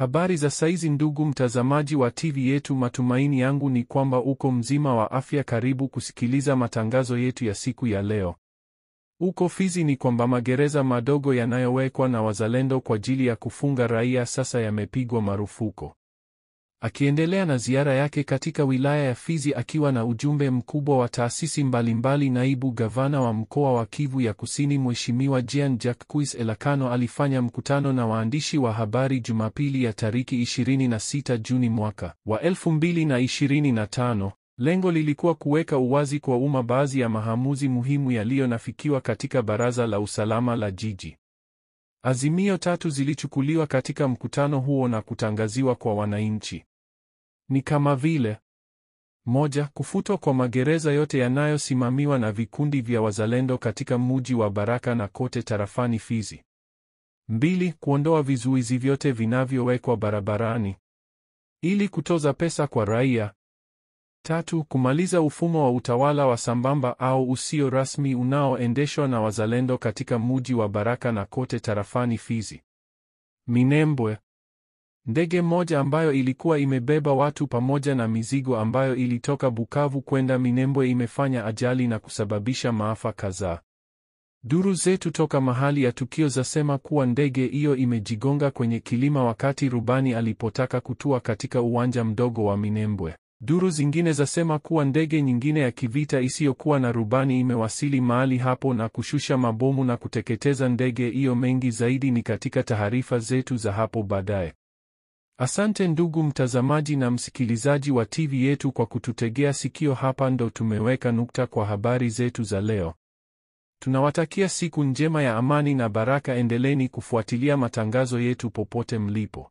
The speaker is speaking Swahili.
Habari za saizi ndugu mtazamaji wa TV yetu, matumaini yangu ni kwamba uko mzima wa afya. Karibu kusikiliza matangazo yetu ya siku ya leo. Uko Fizi ni kwamba magereza madogo yanayowekwa na wazalendo kwa ajili ya kufunga raia sasa yamepigwa marufuku. Akiendelea na ziara yake katika wilaya ya Fizi akiwa na ujumbe mkubwa wa taasisi mbalimbali, naibu gavana wa mkoa wa Kivu ya Kusini Mheshimiwa Jean-Jacques Elakano alifanya mkutano na waandishi wa habari Jumapili ya tariki 26 Juni mwaka wa 2025. Lengo lilikuwa kuweka uwazi kwa umma baadhi ya maamuzi muhimu yaliyonafikiwa katika Baraza la Usalama la Jiji. Azimio 3 zilichukuliwa katika mkutano huo na kutangaziwa kwa wananchi. Ni kama vile: 1. Kufutwa kwa magereza yote yanayosimamiwa na vikundi vya wazalendo katika mji wa Baraka na kote tarafani Fizi. 2. Kuondoa vizuizi vyote vinavyowekwa barabarani ili kutoza pesa kwa raia. 3. Kumaliza ufumo wa utawala wa sambamba au usio rasmi unaoendeshwa na wazalendo katika mji wa Baraka na kote tarafani Fizi. Minembwe. Ndege moja ambayo ilikuwa imebeba watu pamoja na mizigo ambayo ilitoka Bukavu kwenda Minembwe imefanya ajali na kusababisha maafa kadhaa. Duru zetu toka mahali ya tukio zasema kuwa ndege hiyo imejigonga kwenye kilima wakati rubani alipotaka kutua katika uwanja mdogo wa Minembwe. Duru zingine zasema kuwa ndege nyingine ya kivita isiyokuwa na rubani imewasili mahali hapo na kushusha mabomu na kuteketeza ndege hiyo. Mengi zaidi ni katika taarifa zetu za hapo baadaye. Asante ndugu mtazamaji na msikilizaji wa TV yetu kwa kututegea sikio. Hapa ndo tumeweka nukta kwa habari zetu za leo. Tunawatakia siku njema ya amani na baraka. Endeleeni kufuatilia matangazo yetu popote mlipo.